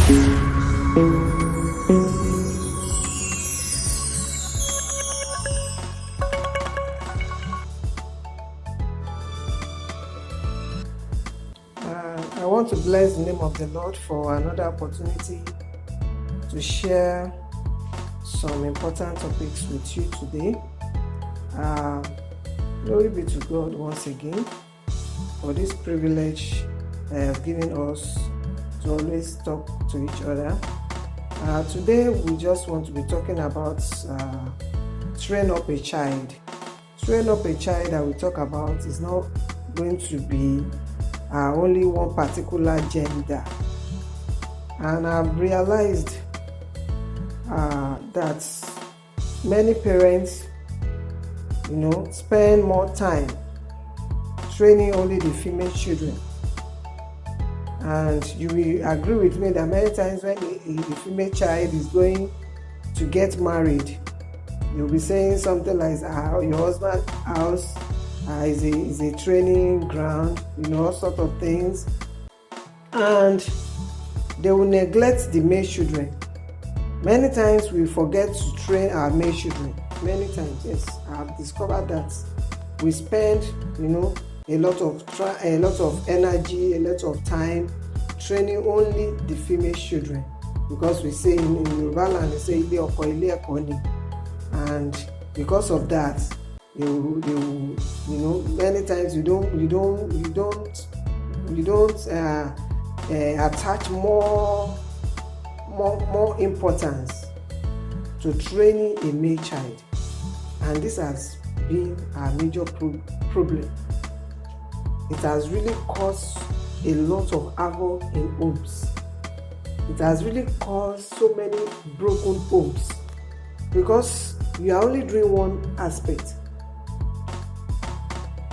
I want to bless the name of the Lord for another opportunity to share some important topics with you today. Glory be to God once again for this privilege giving us to always talk to each other. Today we just want to be talking about train up a child. Train up a child that we talk about is not going to be only one particular gender. And I've realized that many parents, spend more time training only the female children. And you will agree with me that many times when a female child is going to get married, you'll be saying something like, your husband's house is a training ground, all sorts of things. And they will neglect the male children. Many times we forget to train our male children. Many times, yes, I've discovered that we spend, a lot of energy, a lot of time training only the female children, because we say in Yoruba land, we say ile oko ile eko ni, and because of that, they will, many times you don't attach more importance to training a male child. And this has been a major problem. It has really caused a lot of havoc in homes. It has really caused so many broken homes, because you are only doing one aspect.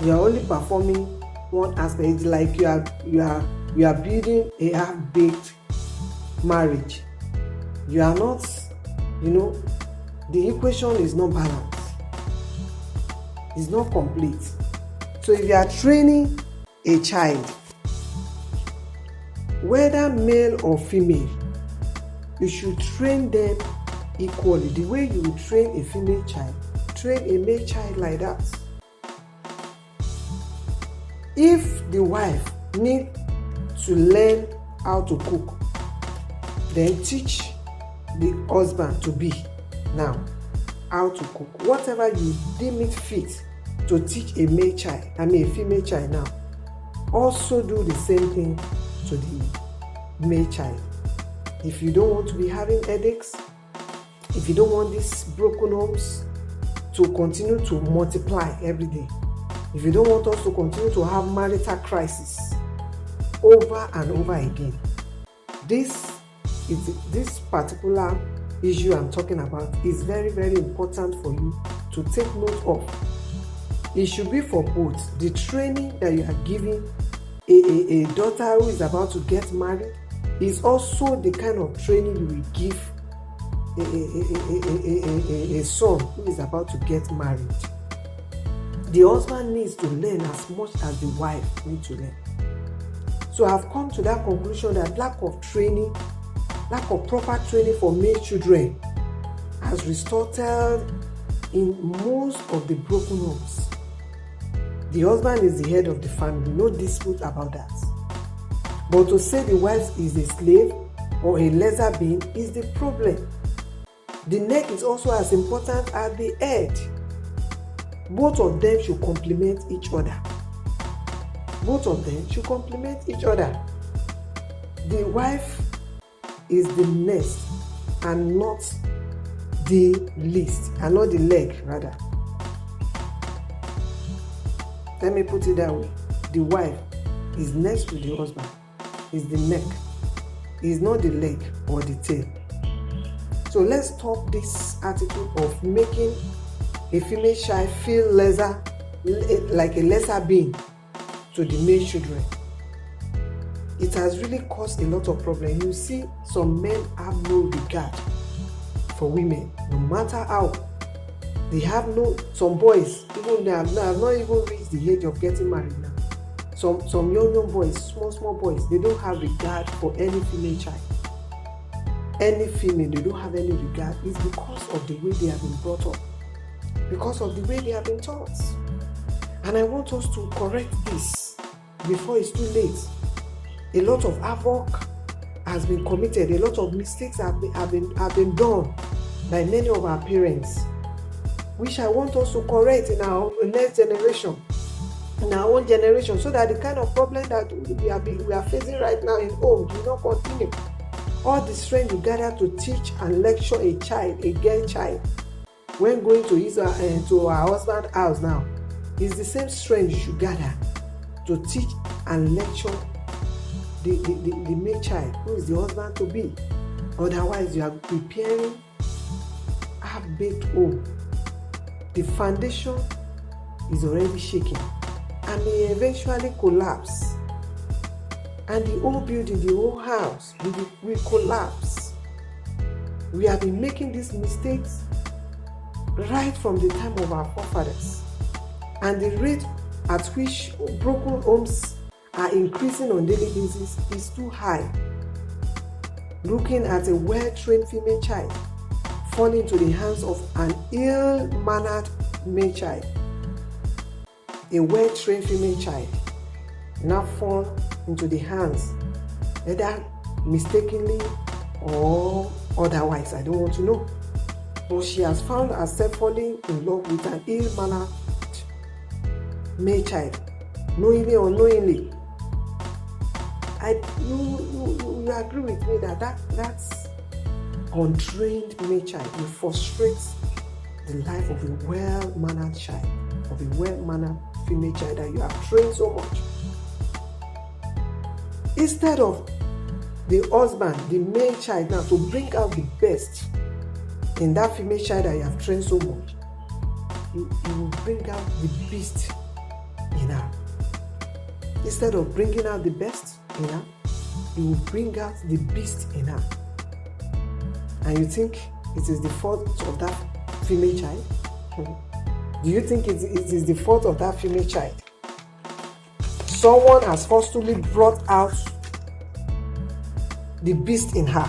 You are only performing one aspect. It's like you are building a half-baked marriage. You are not, the equation is not balanced. It's not complete. So if you are training a child, whether male or female, you should train them equally. The way you would train a female child, train a male child like that. If the wife needs to learn how to cook, then teach the husband to be now how to cook. Whatever you deem it fit to teach a female child now, also do the same thing to the male child. If you don't want to be having headaches, if you don't want these broken homes to continue to multiply every day, if you don't want us to continue to have marital crisis over and over again, this particular issue I'm talking about is very, very important for you to take note of. It should be for both. The training that you are giving a daughter who is about to get married is also the kind of training you will give a son who is about to get married. The husband needs to learn as much as the wife needs to learn. So I've come to that conclusion that lack of proper training for male children has resulted in most of the broken homes. The husband is the head of the family, no dispute about that. But to say the wife is a slave or a lesser being is the problem. The neck is also as important as the head. Both of them should complement each other. Both of them should complement each other. The wife is the nest and not the least, and not the leg, rather. Let me put it that way. The wife is next to the husband, is the neck, is not the leg or the tail. So let's stop this attitude of making a female child feel lesser, like a lesser being to the male children. It has really caused a lot of problems. You see, some men have no regard for women, no matter how. They have some boys, even they have not even reached the age of getting married now. Some young boys, small boys, they don't have regard for any female child. any female, they don't have any regard, is because of the way they have been brought up, because of the way they have been taught. And I want us to correct this before it's too late. A lot of havoc has been committed, a lot of mistakes have been done by many of our parents, which I want us to correct in our next generation, in our own generation, so that the kind of problem that we are facing right now in home do not continue. All the strength you gather to teach and lecture a girl child, when going to her husband's house now, is the same strength you should gather to teach and lecture the male child, who is the husband to be. Otherwise, you are preparing half-baked home. The foundation is already shaking and may eventually collapse. And the whole building, the whole house will collapse. We have been making these mistakes right from the time of our forefathers. And the rate at which broken homes are increasing on a daily basis is too high. Looking at a well-trained female child falling into the hands of an ill-mannered male child. A well-trained female child now fall into the hands, either mistakenly or otherwise, I don't want to know. But she has found herself falling in love with an ill-mannered male child, knowingly or unknowingly. You agree with me that's untrained male child will frustrate the life of a well-mannered child, of a well-mannered female child that you have trained so much. Instead of the husband, the male child now, to bring out the best in that female child that you have trained so much, you will bring out the beast in her. Instead of bringing out the best in her, you will bring out the beast in her. And you think it is the fault of that female child? Do you think it is the fault of that female child? Someone has forcefully brought out the beast in her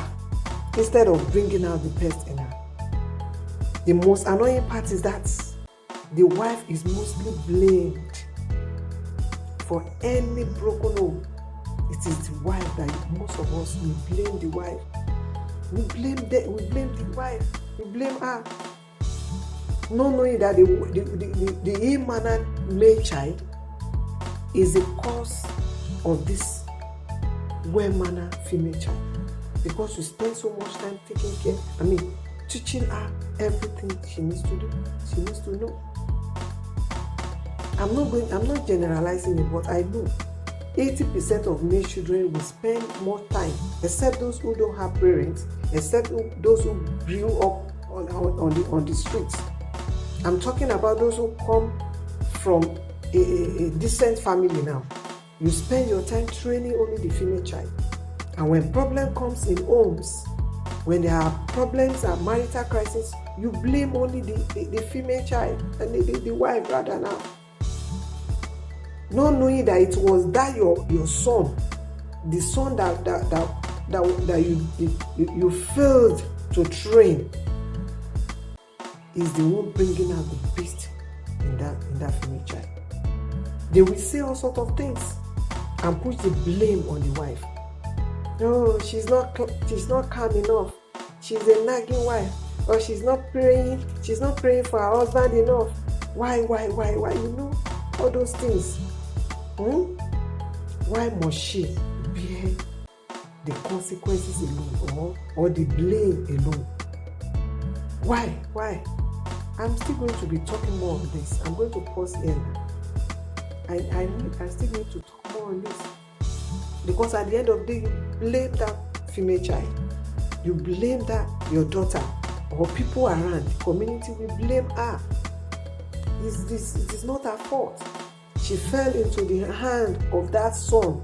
instead of bringing out the best in her. The most annoying part is that the wife is mostly blamed for any broken home. It is the wife that most of us, we blame the wife. We blame the wife. We blame her. Not knowing that the ill-mannered male child is the cause of this well-mannered female child. Because we spend so much time teaching her everything she needs to do. She needs to know. I'm not generalizing it, but I know 80% of male children will spend more time, except those who don't have parents, except those who grew up on the streets. I'm talking about those who come from a decent family now. You spend your time training only the female child. And when problem comes in homes, when there are problems and marital crisis, you blame only the female child and the wife rather now. Not knowing that it was that your son, the son that you failed to train, is the one bringing out the beast in that female child. They will say all sorts of things and put the blame on the wife. No, she's not calm enough. She's a nagging wife, or she's not praying for her husband enough. Why? You know all those things. Why must she bear the consequences alone or the blame alone? Why? I'm still going to be talking more on this. I'm going to pause here. I still need to talk more on this. Because at the end of the day, you blame that female child. You blame that your daughter or people around the community will blame her. It is not her fault. She fell into the hand of that son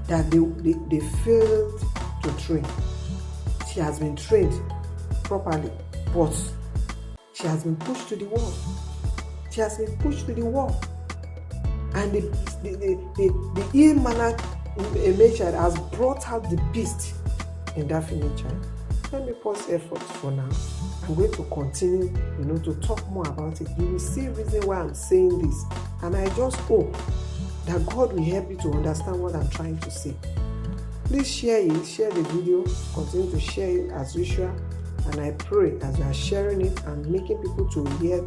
that they failed to train. She has been trained properly, but she has been pushed to the wall. And the ill-mannered male child has brought out the beast in that furniture. Let me pause efforts for now. I'm going to continue, to talk more about it. You will see reason why I'm saying this. And I just hope that God will help you to understand what I'm trying to say. Please share it, share the video, continue to share it as usual. And I pray as you are sharing it and making people to hear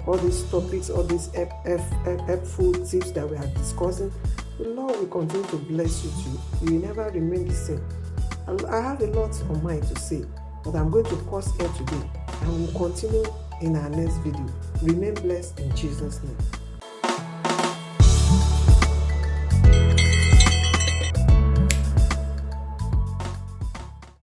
all these topics, all these helpful tips that we are discussing, the Lord will continue to bless you too. You will never remain the same. I have a lot on mind to say, but I'm going to pause here today and we'll continue in our next video. Remain blessed in Jesus' name.